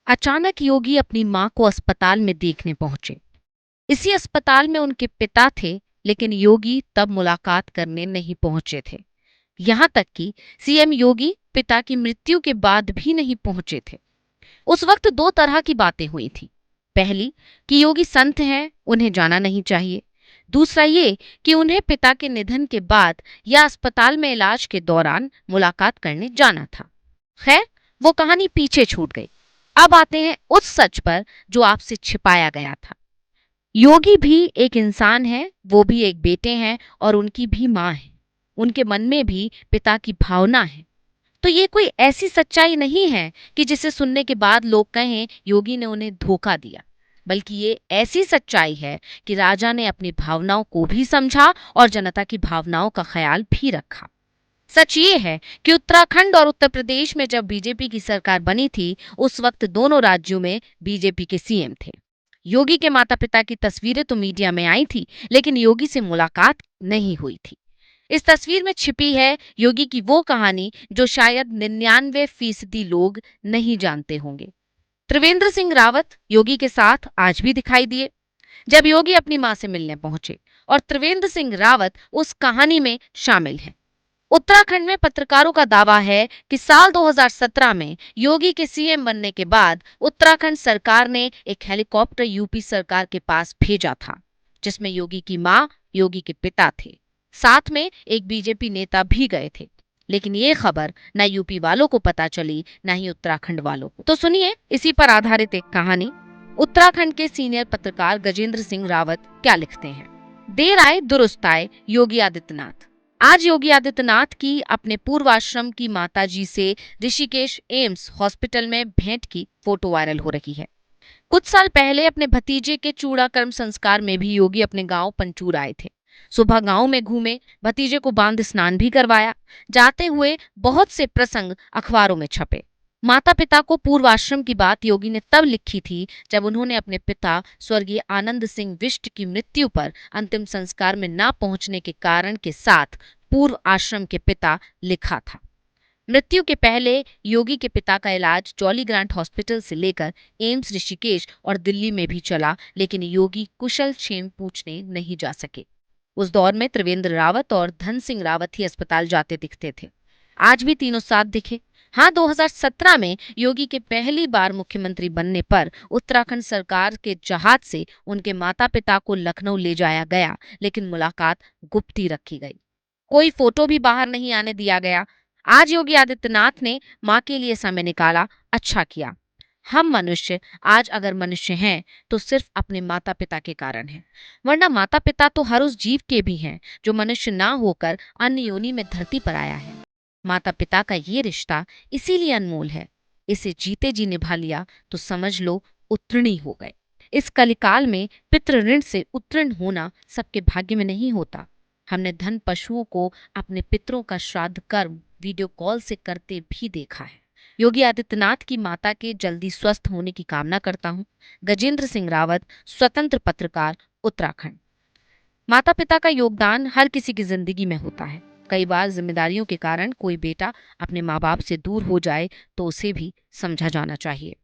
अचानक योगी अपनी माँ को अस्पताल में देखने पहुंचे। इसी अस्पताल में उनके पिता थे, लेकिन योगी तब मुलाकात करने नहीं पहुंचे थे। यहाँ तक कि सीएम योगी पिता की मृत्यु के बाद भी नहीं पहुंचे थे। उस वक्त दो तरह की बातें हुई थी। पहली कि योगी संत हैं, उन्हें जाना नहीं चाहिए। दूसरा ये कि उन्हें पिता के निधन के बाद या अस्पताल में इलाज के दौरान मुलाकात करने जाना था। खैर, वो कहानी पीछे छूट गई। अब आते हैं उस सच पर जो आपसे छिपाया गया था। योगी भी एक इंसान है, वो भी एक बेटे हैं और उनकी भी माँ है। उनके मन में भी पिता की भावना है। तो ये कोई ऐसी सच्चाई नहीं है कि जिसे सुनने के बाद लोग कहें योगी ने उन्हें धोखा दिया, बल्कि ये ऐसी सच्चाई है कि राजा ने अपनी भावनाओं को भी समझा और जनता की भावनाओं का ख्याल भी रखा। सच ये है कि उत्तराखंड और उत्तर प्रदेश में जब बीजेपी की सरकार बनी थी, उस वक्त दोनों राज्यों में बीजेपी के सीएम थे। योगी के माता पिता की तस्वीरें तो मीडिया में आई थी, लेकिन योगी से मुलाकात नहीं हुई थी। इस तस्वीर में छिपी है योगी की वो कहानी जो शायद 99% लोग नहीं जानते होंगे। त्रिवेंद्र सिंह रावत योगी के साथ आज भी दिखाई दिए जब योगी अपनी मां से मिलने पहुंचे, और त्रिवेंद्र सिंह रावत उस कहानी में शामिल हैं। उत्तराखंड में पत्रकारों का दावा है कि साल 2017 में योगी के सीएम बनने के बाद उत्तराखंड सरकार ने एक हेलीकॉप्टर यूपी सरकार के पास भेजा था, जिसमें योगी की मां, योगी के पिता थे। साथ में एक बीजेपी नेता भी गए थे। लेकिन ये खबर न यूपी वालों को पता चली, न ही उत्तराखंड वालों को। तो सुनिए इसी पर आधारित एक कहानी। उत्तराखंड के सीनियर पत्रकार गजेंद्र सिंह रावत क्या लिखते हैं। देर आए दुरुस्त आए योगी आदित्यनाथ। आज योगी आदित्यनाथ की अपने पूर्वाश्रम की माताजी से ऋषिकेश एम्स हॉस्पिटल में भेंट की फोटो वायरल हो रही है। कुछ साल पहले अपने भतीजे के चूड़ाकर्म संस्कार में भी योगी अपने गांव पंचूर आए थे। सुबह गांव में घूमे, भतीजे को बांध स्नान भी करवाया। जाते हुए बहुत से प्रसंग अखबारों में छपे। माता पिता को पूर्वाश्रम की बात योगी ने तब लिखी थी जब उन्होंने अपने पिता स्वर्गीय आनंद सिंह विष्ट की मृत्यु पर अंतिम संस्कार में न पहुंचने के कारण के साथ पूर्व आश्रम के पिता लिखा था। मृत्यु के पहले योगी के पिता का इलाज जॉली ग्रांट हॉस्पिटल से लेकर एम्स ऋषिकेश और दिल्ली में भी चला, लेकिन योगी कुशल क्षेम पूछने नहीं जा सके। उस दौर में त्रिवेंद्र रावत और धन सिंह रावत ही अस्पताल जाते दिखते थे। आज भी तीनों साथ दिखे। हाँ, 2017 में योगी के पहली बार मुख्यमंत्री बनने पर उत्तराखंड सरकार के जहाज से उनके माता पिता को लखनऊ ले जाया गया, लेकिन मुलाकात गुप्त ही रखी गई। कोई फोटो भी बाहर नहीं आने दिया गया। आज योगी आदित्यनाथ ने मां के लिए समय निकाला, अच्छा किया। हम मनुष्य आज अगर मनुष्य हैं तो सिर्फ अपने माता पिता के कारण हैं, वरना माता पिता तो हर उस जीव के भी हैं जो मनुष्य ना होकर अन्य योनि में धरती पर आया है। माता पिता का ये रिश्ता इसीलिए अनमोल है। इसे जीते जी निभा लिया तो समझ लो उत्तीर्ण हो गए। इस कलिकाल में पितृ ऋण से उत्तीर्ण होना सबके भाग्य में नहीं होता। हमने धन पशुओं को अपने पितरों का श्राद्ध कर्म वीडियो कॉल से करते भी देखा है। योगी आदित्यनाथ की माता के जल्दी स्वस्थ होने की कामना करता हूँ। गजेंद्र सिंह रावत, स्वतंत्र पत्रकार, उत्तराखंड। माता पिता का योगदान हर किसी की जिंदगी में होता है। कई बार जिम्मेदारियों के कारण कोई बेटा अपने माँ बाप से दूर हो जाए तो उसे भी समझा जाना चाहिए।